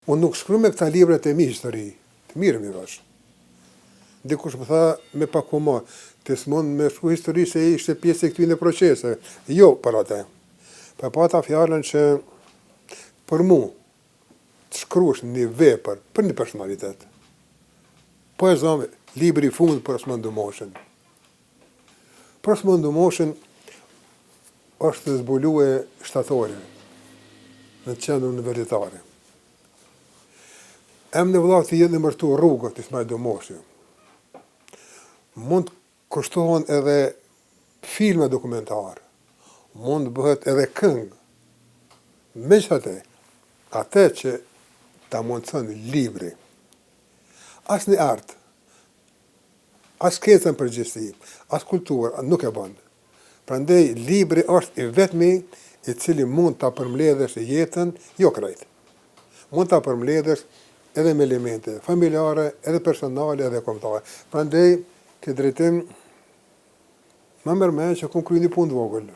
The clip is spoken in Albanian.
Unë nuk shkruaj me këta librat e mi histori, të mirë mi vash. Dikush më tha me pak më, ti s'mund me shkruaj histori se ishte pjesë e këtyre proceseve. Jo për atë. Pa pata fjalën që për mu të shkruash një vepër për një personalitet. Po e zonë libri i fundit për Osman Dumoshën. Për Osman Dumoshën është zbulue shtatore në qendrën universitare. Em në vëllat të jenë në mërtu rrugët të Osman Dumoshën. Mund të kushtohen edhe filme dokumentarë, mund të bëhet edhe këngë. Megjithatë, atë që ta mundson libri, as në art, as skecën përgjithësi, as kulturë, nuk e bën. Prandaj libri është i vetmi i cili mund ta përmbledhësh jetën, jo krejt. Mund ta përmbledhësh edhe me elemente familjare, edhe personale, edhe kombëtare. Prandaj, këtë drejtim, më mërmend që kum kryer një punë të vogël.